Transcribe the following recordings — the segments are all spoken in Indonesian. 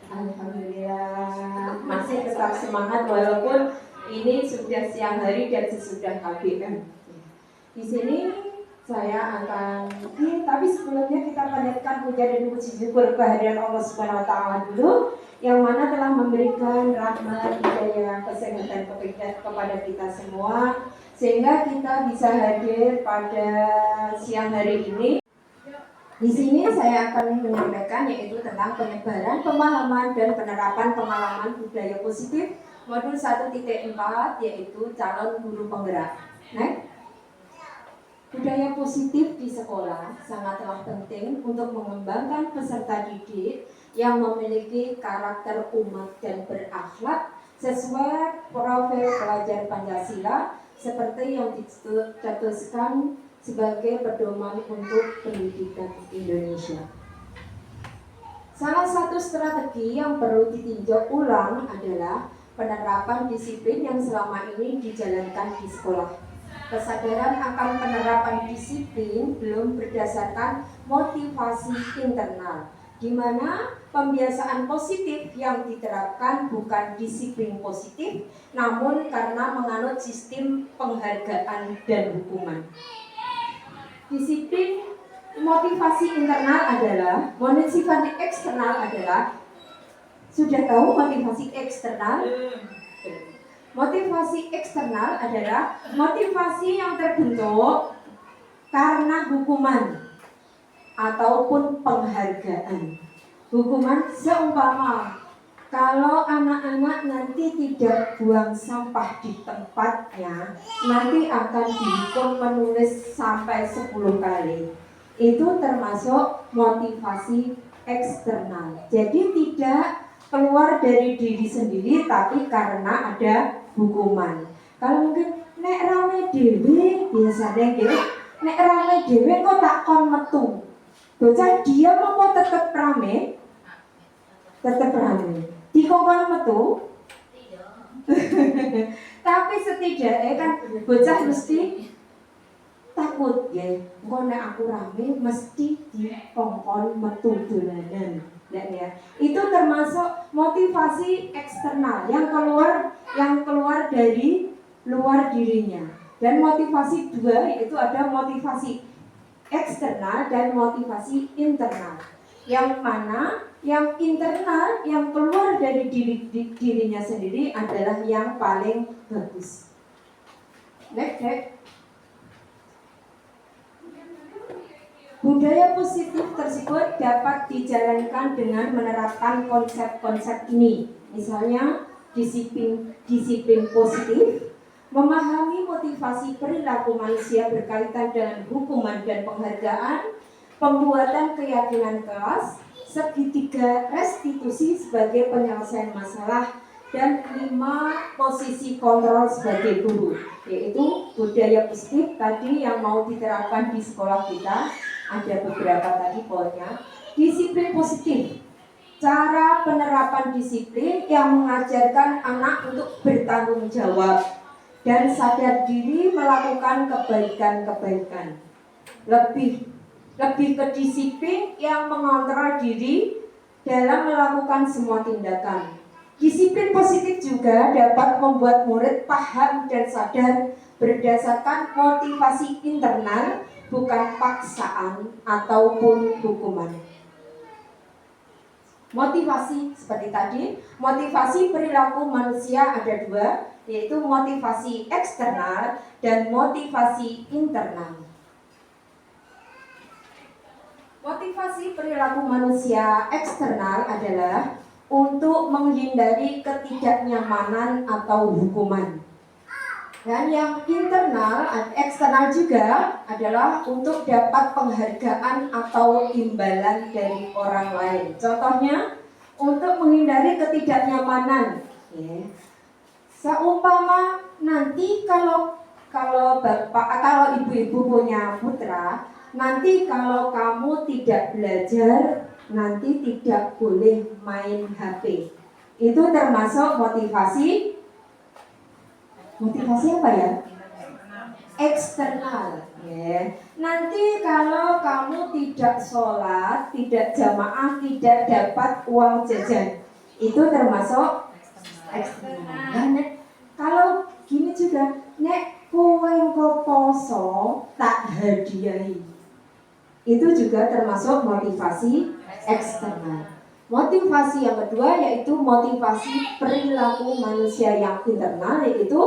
Alhamdulillah masih tetap semangat walaupun ini sudah siang hari dan sesudah KBM. Di sini saya akan tapi sebelumnya kita panjatkan puja dan puji syukur kehadiran Allah Subhanahu wa taala dulu yang mana telah memberikan rahmat, hidayah, kesehatan kepada kita semua sehingga kita bisa hadir pada siang hari ini. Di sini saya akan menyampaikan yaitu tentang penyebaran, pemahaman dan penerapan pengalaman budaya positif modul 1.4 yaitu calon guru penggerak. Budaya positif di sekolah sangatlah penting untuk mengembangkan peserta didik yang memiliki karakter umat dan berakhlak sesuai profil pelajar Pancasila seperti yang dicetuskan sebagai pedoman untuk pendidikan Indonesia. Salah satu strategi yang perlu ditinjau ulang adalah penerapan disiplin yang selama ini dijalankan di sekolah. Kesadaran akan penerapan disiplin belum berdasarkan motivasi internal, di mana pembiasaan positif yang diterapkan bukan disiplin positif, namun karena menganut sistem penghargaan dan hukuman. Disiplin motivasi internal adalah, motivasi eksternal adalah, sudah tahu motivasi eksternal? Motivasi eksternal adalah motivasi yang terbentuk karena hukuman ataupun penghargaan. Hukuman seumpama kalau anak-anak nanti tidak buang sampah di tempatnya, nanti akan dihukum menulis sampai 10 kali. Itu termasuk motivasi eksternal. Jadi tidak keluar dari diri sendiri, tapi karena ada hukuman. Kalau mungkin nek rame dhewe biasanya gitu, nek rame dhewe kok tak kon metu. Bocah dia mau tetap rame? Tetap rame. Dikongkon metu? Tapi setidaknya kan bocah mesti takut ya. Engko nek aku rame mesti dikongkon metu dolanan. Ya. Itu termasuk motivasi eksternal yang keluar dari luar dirinya. Dan motivasi dua yaitu ada motivasi eksternal dan motivasi internal. Yang mana yang internal yang keluar dari dirinya sendiri adalah yang paling bagus. Next. Budaya positif tersebut dapat dijalankan dengan menerapkan konsep-konsep ini. Misalnya disiplin positif, memahami motivasi perilaku manusia berkaitan dengan hukuman dan penghargaan, pembuatan keyakinan kelas, segitiga restitusi sebagai penyelesaian masalah, dan 5 posisi kontrol sebagai guru. Yaitu budaya positif tadi yang mau diterapkan di sekolah kita. Ada beberapa tadi poinnya. Disiplin positif, cara penerapan disiplin yang mengajarkan anak untuk bertanggung jawab dan sadar diri melakukan kebaikan-kebaikan. Lebih ke disiplin yang mengontrol diri dalam melakukan semua tindakan. Disiplin positif juga dapat membuat murid paham dan sadar berdasarkan motivasi internal, bukan paksaan ataupun hukuman. Motivasi seperti tadi, motivasi perilaku manusia ada 2, yaitu motivasi eksternal dan motivasi internal. Motivasi perilaku manusia eksternal adalah untuk menghindari ketidaknyamanan atau hukuman. Dan yang internal, eksternal juga adalah untuk dapat penghargaan atau imbalan dari orang lain. Contohnya, untuk menghindari ketidaknyamanan. Ya. Seumpama nanti kalau ibu-ibu punya putra, nanti kalau kamu tidak belajar, nanti tidak boleh main HP. Itu termasuk motivasi apa ya? eksternal. Ya. Nanti kalau kamu tidak sholat, tidak jamaah, tidak dapat uang jajan, itu termasuk eksternal. Nah, kalau gini juga, nek kowe engko poso tak hadiahi, itu juga termasuk motivasi eksternal. Motivasi yang kedua yaitu motivasi perilaku manusia yang internal, yaitu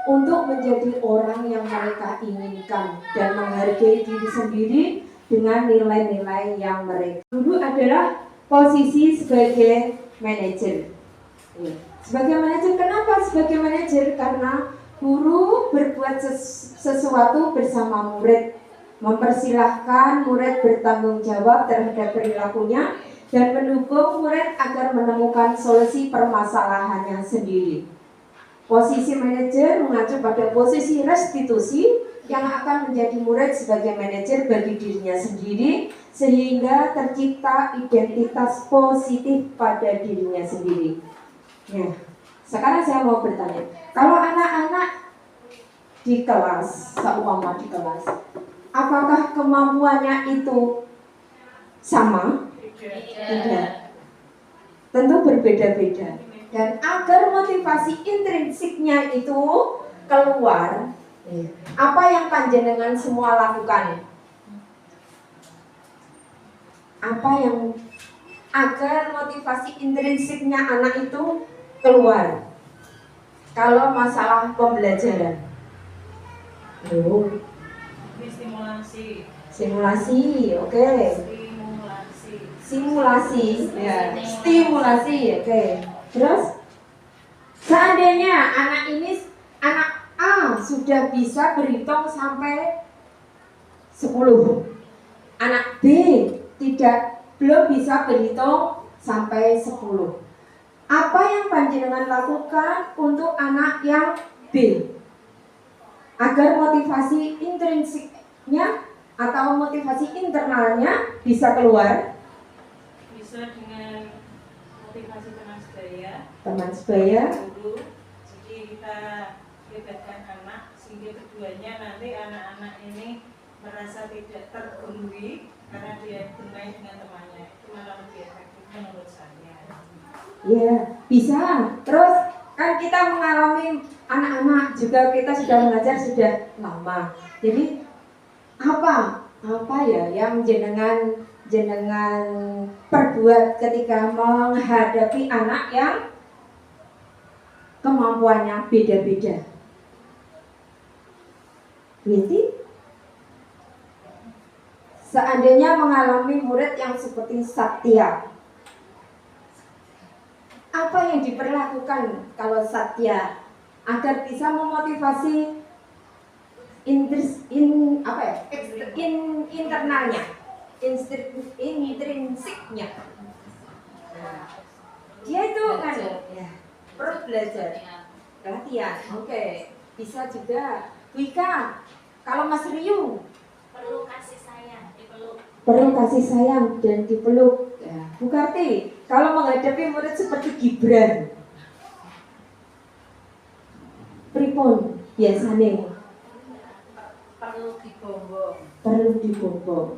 untuk menjadi orang yang mereka inginkan dan menghargai diri sendiri dengan nilai-nilai yang mereka. Dulu adalah posisi sebagai manajer. Sebagai manajer, kenapa sebagai manajer? Karena guru berbuat sesuatu bersama murid, mempersilahkan murid bertanggung jawab terhadap perilakunya dan mendukung murid agar menemukan solusi permasalahannya sendiri. Posisi manajer mengacu pada posisi restitusi yang akan menjadi murid sebagai manajer bagi dirinya sendiri, sehingga tercipta identitas positif pada dirinya sendiri. Nah, sekarang saya mau bertanya, kalau anak-anak di kelas, seumpama di kelas, apakah kemampuannya itu sama? Tidak. Tentu berbeda-beda. Dan agar motivasi intrinsiknya itu keluar, apa yang panjenengan semua lakukan? Apa yang agar motivasi intrinsiknya anak itu keluar? Kalau masalah pembelajaran, simulasi, oke. Simulasi, ya. Stimulasi, oke. Terus, seandainya anak A sudah bisa berhitung sampai 10, anak B belum bisa berhitung sampai 10. Apa yang panjenengan lakukan untuk anak yang B agar motivasi intrinsiknya atau motivasi internalnya bisa keluar? Bisa dengan motivasi teman sebaya, guru. Jadi kita libatkan anak sehingga keduanya nanti anak-anak ini merasa tidak tergurui karena dia bermain dengan temannya. Itu malah lebih efektif menurut saya. Ya, bisa. Terus kan kita mengalami anak-anak juga, kita sudah mengajar sudah lama. Jadi apa ya yang jenengan perbuat ketika menghadapi anak yang kemampuannya beda-beda? Berarti seandainya mengalami murid yang seperti Satya, apa yang diperlakukan kalau Satya agar bisa memotivasi internalnya, intrinsiknya? Dia itu kan perlu belajar, latihan. Oke. Bisa juga Wika. Kalau Mas Riu perlu kasih sayang, dipeluk. Perlu kasih sayang dan dipeluk. Ya. Bu Karti, kalau menghadapi murid seperti Gibran, pripun biasanya? Perlu dibombong. Perlu dibombong.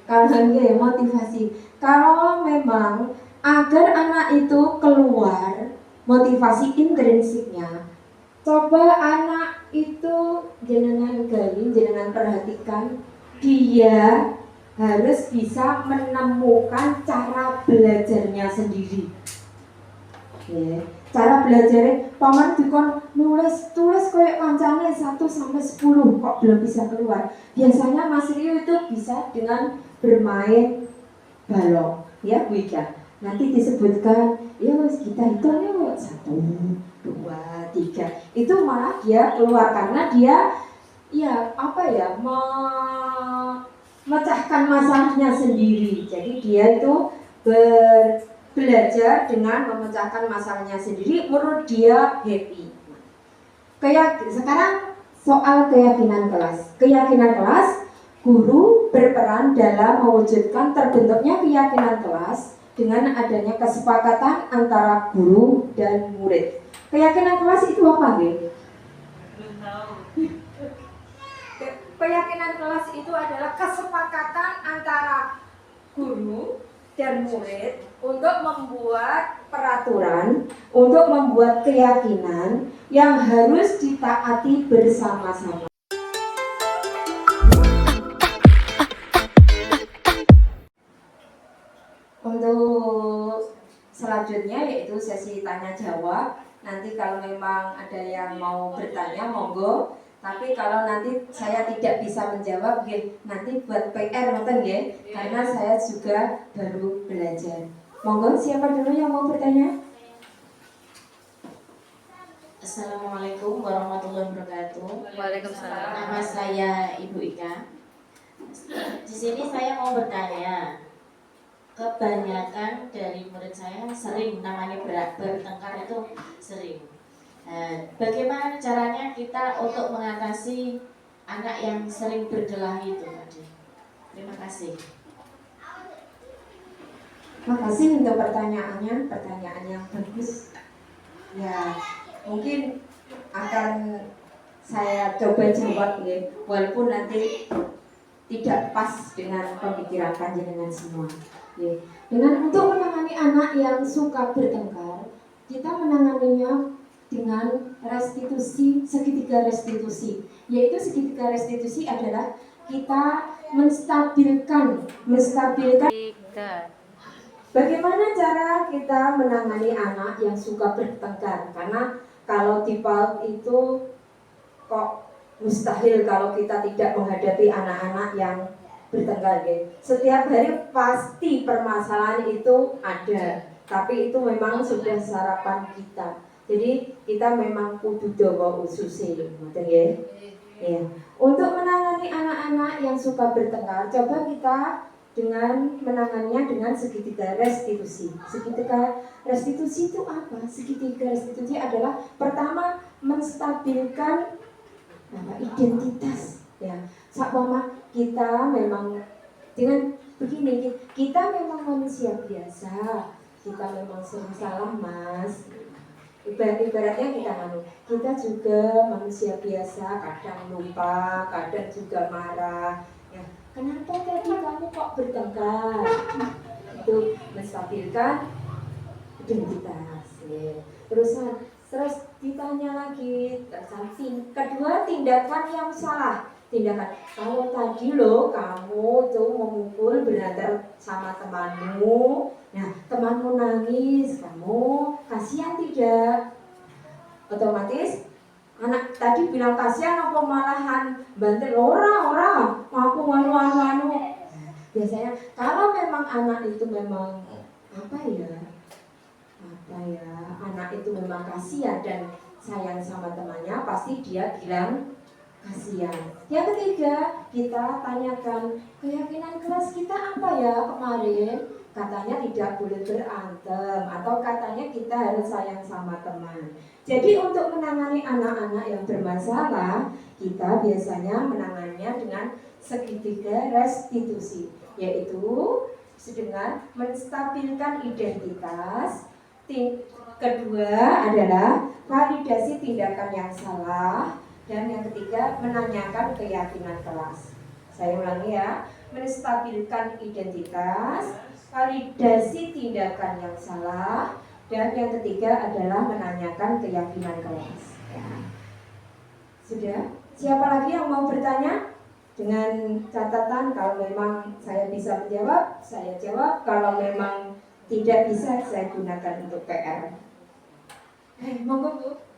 Kalau nggih motivasi. Kalau memang agar anak itu keluar motivasi intrinsiknya, coba anak itu jenengan gali, jenengan perhatikan, dia harus bisa menemukan cara belajarnya sendiri. Ya. Cara belajarnya, paman dikon tulis koyok kancane 1 sampai 10 kok belum bisa keluar. Biasanya Mas Rio itu bisa dengan bermain balok, ya Bu Ika. Nanti disebutkan, ya kita hitungnya 1, 2, 3. Itu malah dia keluar karena dia memecahkan masalahnya sendiri. Jadi dia itu belajar dengan memecahkan masalahnya sendiri, menurut dia happy. Sekarang soal keyakinan kelas. Keyakinan kelas, guru berperan dalam mewujudkan terbentuknya keyakinan kelas dengan adanya kesepakatan antara guru dan murid. Keyakinan kelas itu apa, Nggih? Belum tahu. Keyakinan kelas itu adalah kesepakatan antara guru dan murid untuk membuat peraturan, untuk membuat keyakinan yang harus ditaati bersama-sama. Untuk selanjutnya yaitu sesi tanya jawab. Nanti kalau memang ada yang mau bertanya monggo, tapi kalau nanti saya tidak bisa menjawab nanti buat PR nonton karena saya juga baru belajar. Monggo, siapa dulu yang mau bertanya? Assalamualaikum warahmatullahi wabarakatuh. Waalaikumsalam. Nama saya Ibu Ika. Di sini saya mau bertanya. Kebanyakan dari murid saya sering namanya bertengkar itu sering. Bagaimana caranya kita untuk mengatasi anak yang sering berkelahi itu tadi? Terima kasih. Makasih untuk pertanyaannya, pertanyaan yang bagus. Ya, mungkin akan saya coba jawab walaupun nanti tidak pas dengan pemikiran panjenengan semua. Dengan untuk menangani anak yang suka bertengkar, kita menanganinya dengan restitusi, segitiga restitusi. Yaitu segitiga restitusi adalah kita menstabilkan. Bagaimana cara kita menangani anak yang suka bertengkar? Karena kalau di PAUD itu kok mustahil kalau kita tidak menghadapi anak-anak yang bertengkar. Setiap hari pasti permasalahan itu ada, tapi itu memang sudah sarapan kita. Jadi kita memang kudu dawa ususe ya. Untuk menangani anak-anak yang suka bertengkar, coba kita dengan menangannya dengan segitiga restitusi. Segitiga restitusi itu apa? Segitiga restitusi adalah pertama menstabilkan identitas ya. Sama kita memang dengan begini, kita memang manusia biasa, kita memang sering salah mas. Ibaratnya kita juga manusia biasa, kadang lupa, kadang juga marah ya. Kenapa tadi kamu kok bertengkar? Itu menstabilkan identitas ya. Terus ditanya lagi, kedua tindakan yang salah. Tindakan, kalau tadi loh kamu tuh memukul berantem sama temanmu, nah temanmu nangis, kamu kasihan tidak? Otomatis anak tadi bilang kasihan apa malahan bantu orang aku anu. Biasanya kalau memang anak itu memang anak itu memang kasihan dan sayang sama temannya, pasti dia bilang kasihan. Yang ketiga, kita tanyakan keyakinan kelas kita apa ya kemarin? Katanya tidak boleh berantem atau katanya kita harus sayang sama teman. Jadi untuk menangani anak-anak yang bermasalah, kita biasanya menangannya dengan segitiga restitusi, yaitu dengan menstabilkan identitas. Kedua adalah validasi tindakan yang salah. Dan yang ketiga, menanyakan keyakinan kelas. Saya ulangi ya, menstabilkan identitas, validasi tindakan yang salah, dan yang ketiga adalah menanyakan keyakinan kelas. Ya. Sudah? Siapa lagi yang mau bertanya? Dengan catatan kalau memang saya bisa menjawab, saya jawab. Kalau memang tidak bisa, saya gunakan untuk PR. Monggo Bu.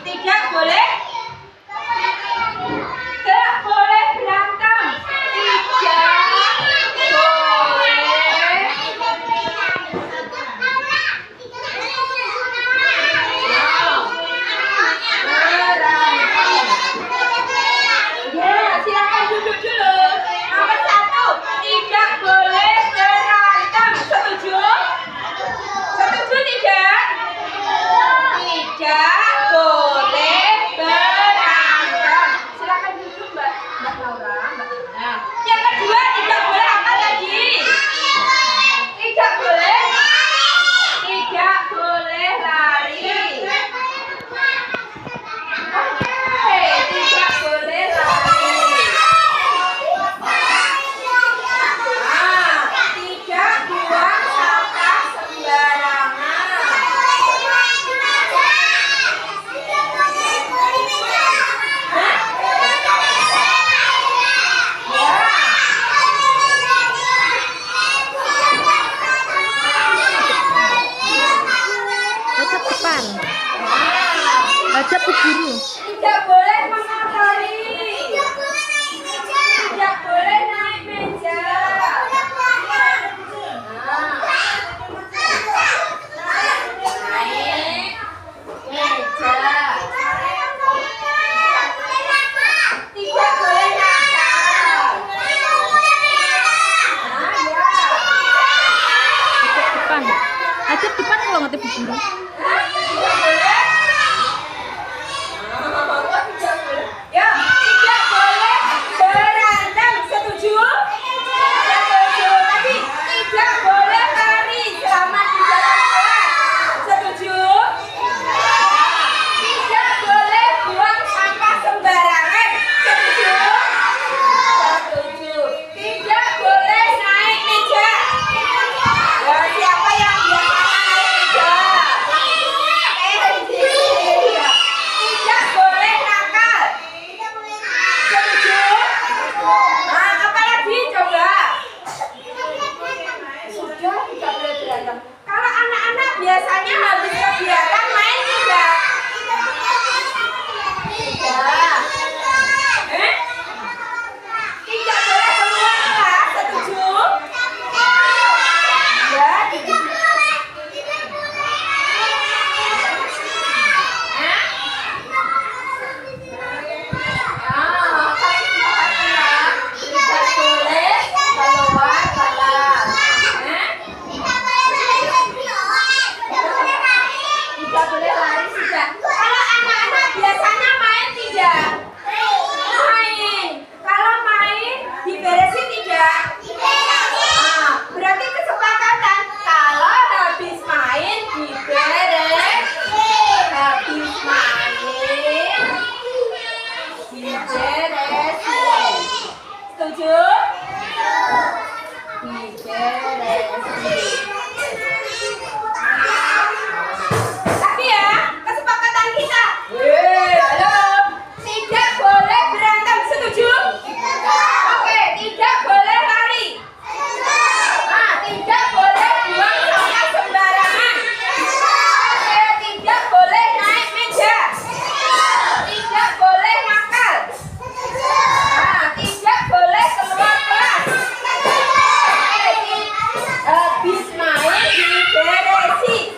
Tidak boleh Mbak Laura, Mbak. Nah, yang kedua tidak boleh apa tadi? Tidak boleh lari. Oke, tidak boleh lari. Nah, tidak buang sampah sembarangan. Hadap depan. Hadap ke guru. Tidak boleh mengotori. Tidak boleh naik meja. Naik meja. Tidak boleh nakal. Hadap depan. Hadap depan kalau ngadep ke guru. Ya, tidak boleh berantem. Setuju? Setuju. Tadi tidak boleh lari selama di dalam kelas. Setuju? Tidak boleh buang sampah sembarangan. Setuju? Setuju. Tidak boleh naik meja. Ya, siapa yang biasa naik meja? Tidak boleh nakal. Setuju? Nah, apa lagi coba? Sudah tidak boleh berantem. Kalau anak-anak biasanya habis kegiatan main tidak? Tidak. Tidak boleh keluar kelas. Setuju? Ya, tidak. Tidak boleh lari tidak. Kalau anak-anak biasanya main tidak? Main. Kalau main diberesin tidak? Nah, berarti kesepakatan kalau habis main diberes. Habis main diberesin. Setuju? Diberesin. Tapi ya, kesepakatan kita. Halo. Tidak boleh berantem, setuju? Oke, tidak boleh lari. Nah, tidak boleh buang sampah sembarangan. Oke, tidak boleh naik meja. Tidak boleh nakal. Nah, tidak boleh keluar kelas. Oke, habis main diberesi.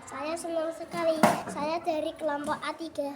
Saya senang sekali. Saya dari kelompok A3.